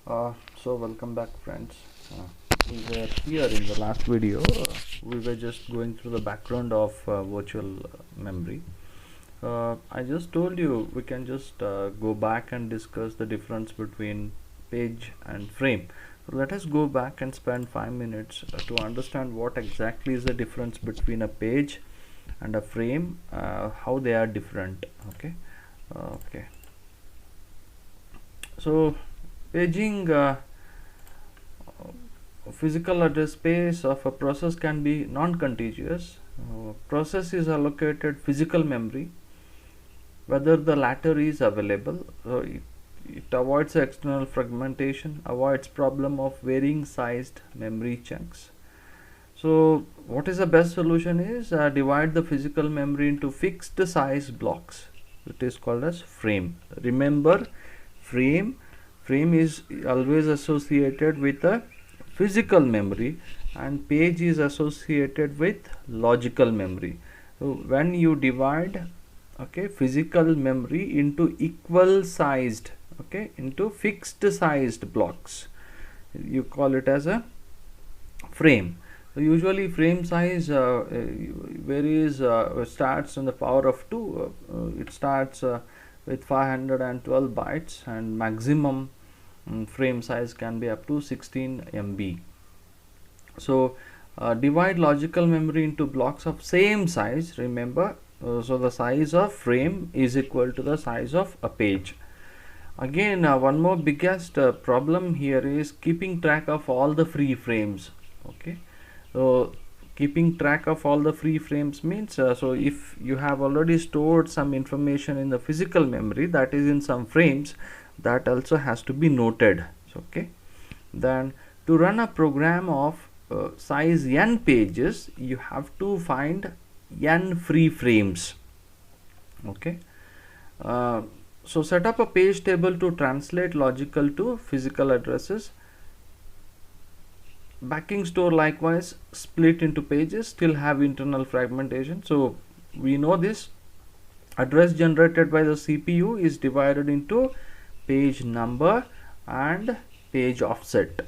So welcome back, friends. We were here in the last video. We were just going through the background of virtual memory. I just told you we can just go back and discuss the difference between page and frame. So let us go back and spend 5 minutes to understand what exactly is the difference between a page and a frame, how they are different. Okay. So paging physical address space of a process can be non-contiguous. Process is allocated physical memory whether the latter is available. It avoids external fragmentation, avoids problem of varying sized memory chunks. So what is the best solution is divide the physical memory into fixed size blocks. It is called as frame. Remember, frame is always associated with a physical memory and page is associated with logical memory. So when you divide physical memory into equal sized into fixed sized blocks, you call it as a frame. So usually frame size varies, starts on the power of 2. It starts with 512 bytes and maximum frame size can be up to 16 MB. So divide logical memory into blocks of same size. Remember, so the size of frame is equal to the size of a page. Again, one more biggest problem here is keeping track of all the free frames. So keeping track of all the free frames means, so if you have already stored some information in the physical memory that is in some frames, that also has to be noted. Then to run a program of size n pages, you have to find n free frames. So set up a page table to translate logical to physical addresses. Backing store likewise split into pages, still have internal fragmentation. So we know this address generated by the CPU is divided into page number and page offset.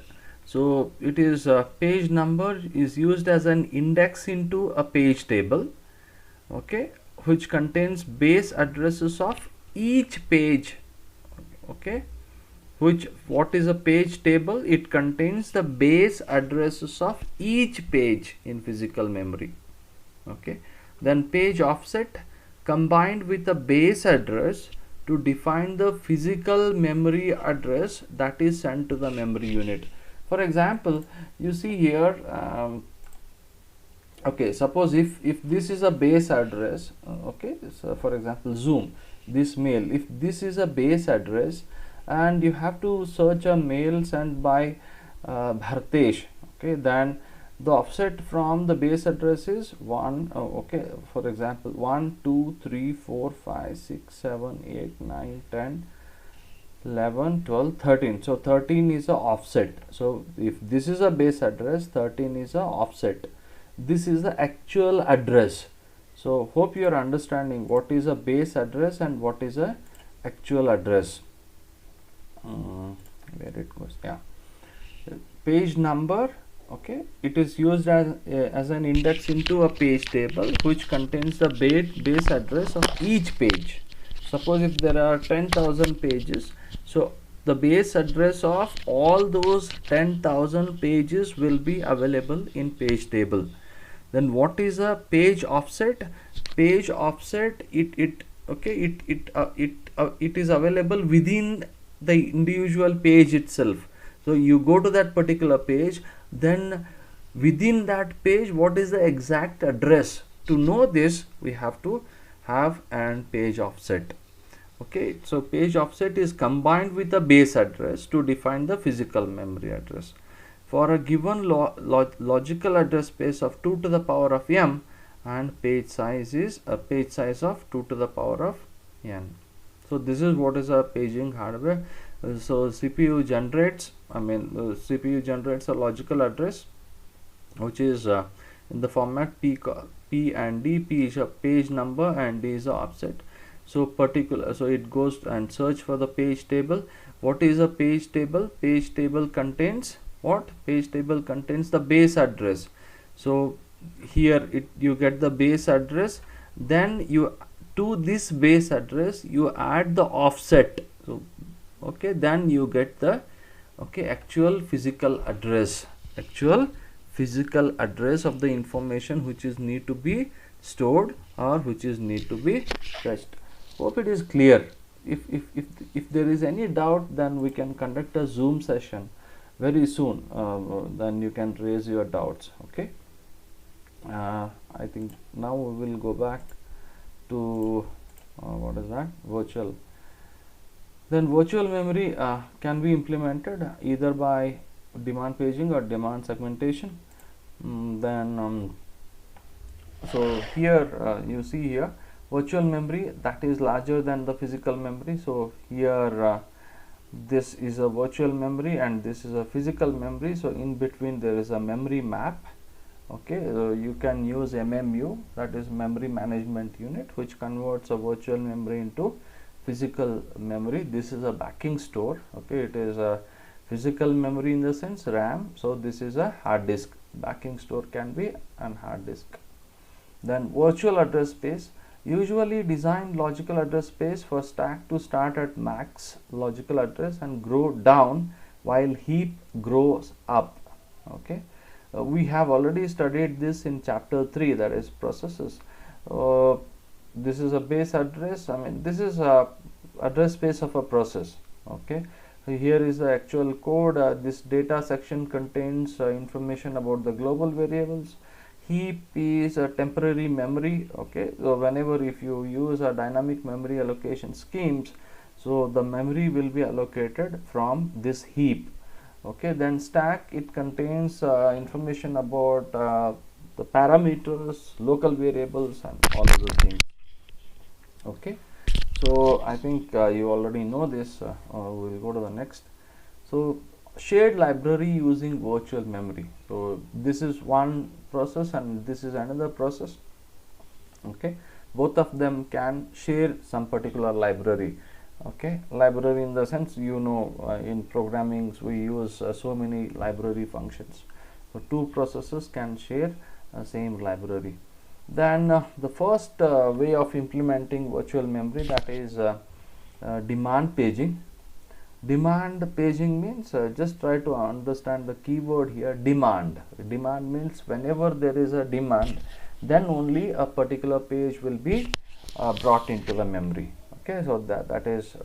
So it is page number is used as an index into a page table, which contains base addresses of each page. What is a page table? It contains the base addresses of each page in physical memory. Then page offset combined with the base address to define the physical memory address that is sent to the memory unit. For example, you see here, suppose if this is a base address, so for example zoom this mail, if this is a base address and you have to search a mail sent by Bhartesh, then the offset from the base address is 1, for example 1 2 3 4 5 6 7 8 9 10 11 12 13. So 13 is a offset. So if this is a base address, 13 is a offset. This is the actual address. So hope you are understanding what is a base address and what is a actual address. Where it goes, page number, it is used as an index into a page table which contains the base address of each page. Suppose if there are 10,000 pages, so the base address of all those 10,000 pages will be available in page table. Then what is a page offset? Page offset, it is available within the individual page itself. So you go to that particular page, then within that page what is the exact address? To know this, we have to have an page offset. So page offset is combined with the base address to define the physical memory address. For a given logical address space of 2 to the power of m, and page size is a page size of 2 to the power of n. So this is what is a paging hardware. So CPU generates a logical address which is in the format P and D. P is a page number and D is a offset. So it goes and search for the page table. What is a page table? Page table contains what? Page table contains the base address. So here you get the base address, then you to this base address you add the offset. So okay, then you get the actual physical address of the information which is need to be stored or which is need to be fetched. Hope it is clear. If there is any doubt, then we can conduct a Zoom session very soon. Then you can raise your doubts. Okay. I think now we will go back to what is that? Virtual. Then virtual memory can be implemented either by demand paging or demand segmentation. So here you see here virtual memory that is larger than the physical memory. So here this is a virtual memory and this is a physical memory. So in between there is a memory map. Okay, you can use MMU, that is memory management unit, which converts a virtual memory into physical memory. This is a backing store. Okay, it is a physical memory in the sense RAM. So this is a hard disk. Backing store can be an hard disk. Then virtual address space, usually designed logical address space for stack to start at max logical address and grow down while heap grows up. Okay, we have already studied this in chapter 3, that is processes. This is a base address. I mean, this is a address space of a process. Okay, so here is the actual code. This data section contains information about the global variables. Heap is a temporary memory. Okay, so whenever if you use a dynamic memory allocation schemes, so the memory will be allocated from this heap. Okay, then stack, it contains information about the parameters, local variables and all other things. Okay, so I think you already know this. We'll go to the next. So shared library using virtual memory. So this is one process and this is another process. Okay, both of them can share some particular library. Okay, library in the sense, you know, in programming we use so many library functions. So two processes can share same library. Then the first way of implementing virtual memory, that is demand paging. Demand paging means, just try to understand the keyword here, demand. Demand means whenever there is a demand, then only a particular page will be brought into the memory. Okay, so that is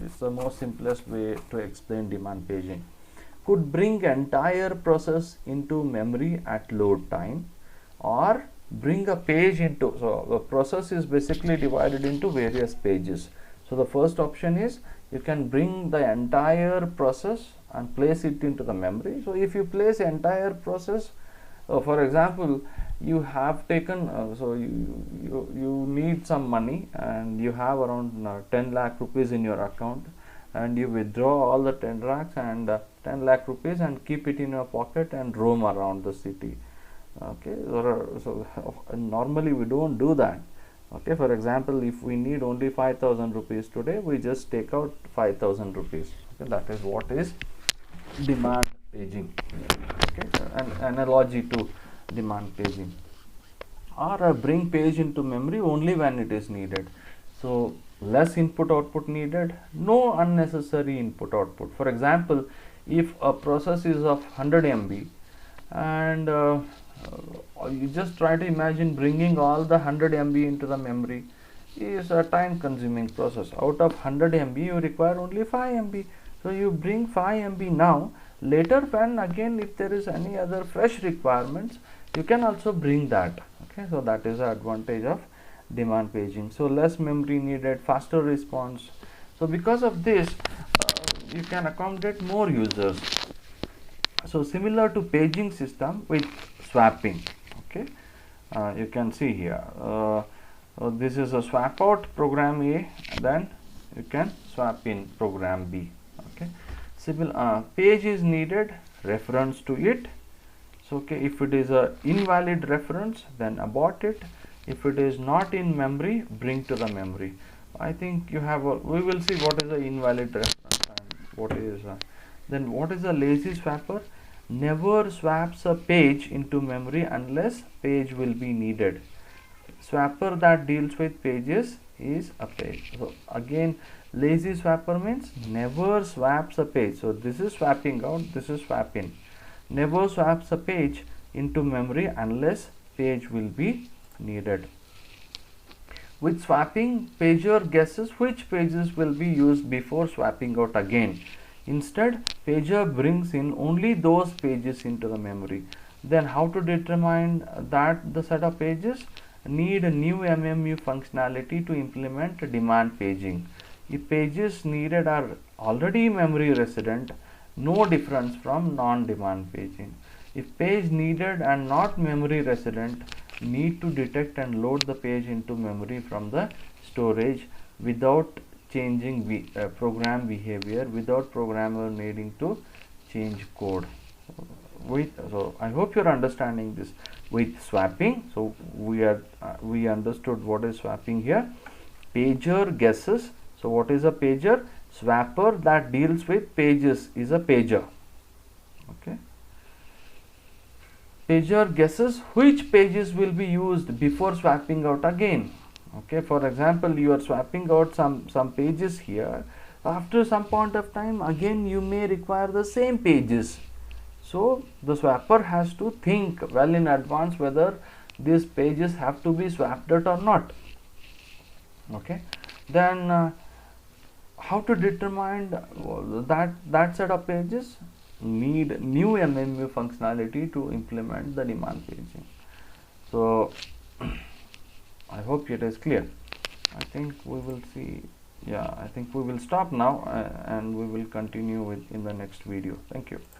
it's the most simplest way to explain demand paging. Could bring entire process into memory at load time, or bring a page into, so the process is basically divided into various pages. So the first option is you can bring the entire process and place it into the memory. So if you place entire process, for example, you have taken so you need some money and you have around 10 lakh rupees in your account, and you withdraw all the 10 lakhs and 10 lakh rupees and keep it in your pocket and roam around the city. Okay, so normally we don't do that. Okay, for example, if we need only 5,000 rupees today, we just take out 5,000 rupees. Okay, that is what is demand paging. Okay, an analogy to demand paging. Or bring page into memory only when it is needed. So less input output needed, no unnecessary input output. For example, if a process is of 100 MB and you just try to imagine bringing all the 100 MB into the memory is a time consuming process. Out of 100 MB you require only 5 MB. So you bring 5 MB now. Later, when again if there is any other fresh requirements, you can also bring that. Okay, so that is the advantage of demand paging. So less memory needed, faster response. So because of this, you can accommodate more users. So similar to paging system with swapping. Okay, you can see here. This is a swap out program A, then you can swap in program B. Okay, similar page is needed, reference to it. So okay, if it is a invalid reference, then abort it. If it is not in memory, bring to the memory. I think you have we will see what is the invalid reference. what is then what is a lazy swapper? Never swaps a page into memory unless page will be needed. Swapper that deals with pages is a page. So again, lazy swapper means never swaps a page. So this is swapping out, this is swap in. Never swaps a page into memory unless page will be needed. With swapping, pager guesses which pages will be used before swapping out again. Instead, pager brings in only those pages into the memory. Then how to determine that the set of pages? Need a new MMU functionality to implement demand paging. If pages needed are already memory resident, no difference from non-demand paging. If page needed and not memory resident, need to detect and load the page into memory from the storage without changing program behavior, without programmer needing to change code. So I hope you're understanding this. With swapping, so we understood what is swapping here. Pager guesses. So what is a pager? Swapper that deals with pages is a pager. Okay. Pager guesses which pages will be used before swapping out again. Okay, for example, you are swapping out some pages here. After some point of time, again you may require the same pages. So the swapper has to think well in advance whether these pages have to be swapped out or not. Okay, then how to determine that set of pages? Need new MMU functionality to implement the demand paging. So I hope it is clear. I think we will see. Yeah, I think we will stop now and we will continue with in the next video. Thank you.